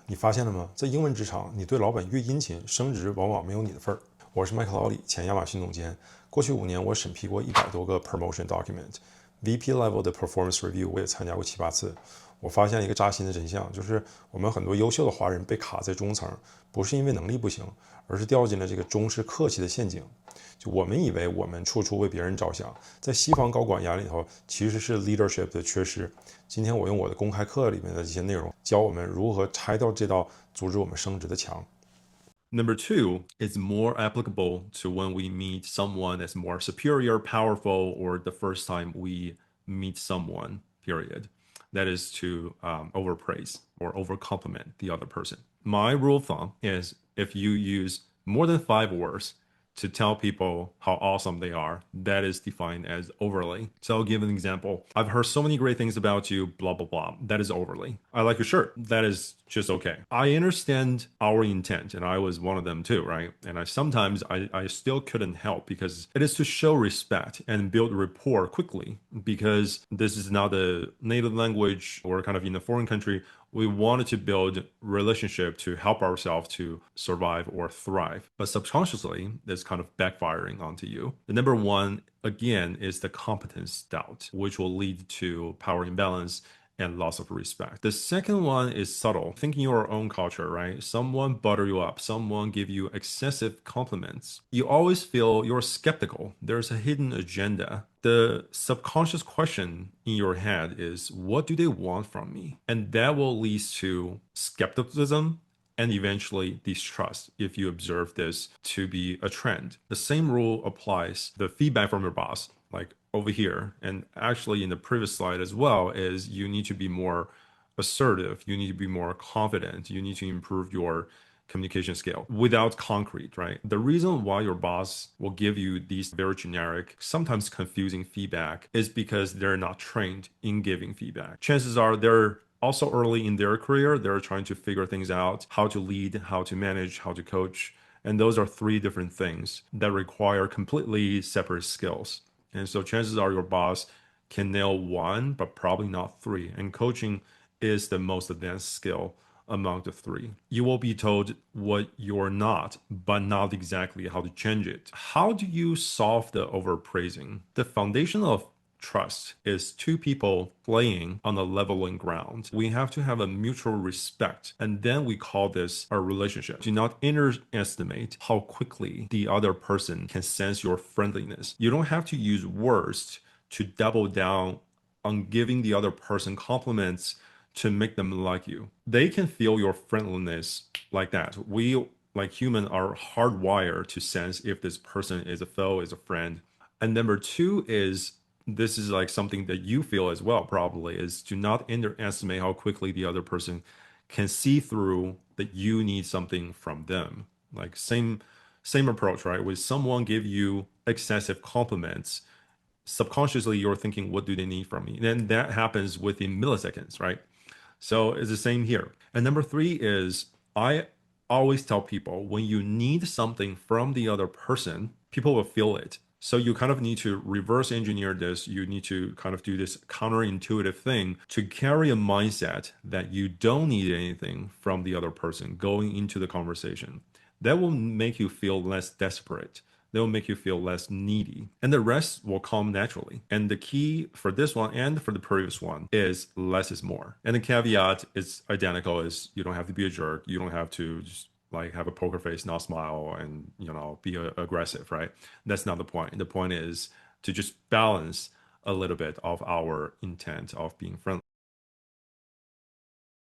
你发现了吗？在英文职场，你对老板越殷勤，升职往往没有你的份儿。我是麦克老李，前亚马逊总监。过去5年，我审批过100多个 promotion document，VP level 的 performance review 我也参加过7、8次。我发现一个扎心的真相，就是我们很多优秀的华人被卡在中层，不是因为能力不行，而是掉进了这个中式客气的陷阱。就我们以为我们处处为别人着想，在西方高管眼里头，其实是 leadership 的缺失。今天我用我的公开课里面的这些内容，教我们如何拆掉这道阻止我们升职的墙。Number two is more applicable to when we meet someone that's more superior, powerful, or the first time we meet someone, period. That is to overpraise or overcompliment the other person. My rule of thumb is if you use more than 5 words to tell people how awesome they are, that is defined as overly. So I'll give an example. I've heard so many great things about you, blah, blah, blah. That is overly. I like your shirt. That is just okay. I understand our intent, and I was one of them too, right? And I still couldn't help because it is to show respect and build rapport quickly because this is not a native language or kind of in a foreign country. We wanted to build relationship to help ourselves to survive or thrive. But subconsciously, that's kind of backfiring onto you. The number one, again, is the competence doubt, which will lead to power imbalance and loss of respect. The second one is subtle. Think in your own culture, right? Someone butter you up, someone give you excessive compliments. You always feel you're skeptical. There's a hidden agenda. The subconscious question in your head is, what do they want from me? And that will lead to skepticism and eventually distrust if you observe this to be a trend. The same rule applies the feedback from your boss, like over here, and actually in the previous slide as well, is you need to be more assertive, you need to be more confident, you need to improve your communication skill without concrete, right? The reason why your boss will give you these very generic, sometimes confusing feedback is because they're not trained in giving feedback. Chances are they're also early in their career, they're trying to figure things out, how to lead, how to manage, how to coach. And those are 3 different things that require completely separate skills. And so chances are your boss can nail 1, but probably not 3. And coaching is the most advanced skill among the 3. You will be told what you're not, but not exactly how to change it. How do you solve the overpraising? The foundation of trust is 2 people playing on a leveling ground. We have to have a mutual respect, and then we call this a relationship. Do not underestimate how quickly the other person can sense your friendliness. You don't have to use words to double down on giving the other person compliments to make them like you. They can feel your friendliness like that. We, like humans, are hardwired to sense if this person is a foe, is a friend. And number 2 is, this is like something that you feel as well, probably, is to not underestimate how quickly the other person can see through that you need something from them. Like same approach, right? When someone give you excessive compliments, subconsciously you're thinking, what do they need from me? And then that happens within milliseconds, right? So it's the same here. And number 3 is, I always tell people, when you need something from the other person, people will feel it. So you kind of need to reverse engineer this. You need to kind of do this counterintuitive thing to carry a mindset that you don't need anything from the other person going into the conversation. That will make you feel less desperate. They will make you feel less needy, and the rest will come naturally. And the key for this one and for the previous one is less is more. And the caveat is identical: is you don't have to be a jerk. You don't have to just like have a poker face, not smile, and be aggressive, right? That's not the point. The point is to just balance a little bit of our intent of being friendly.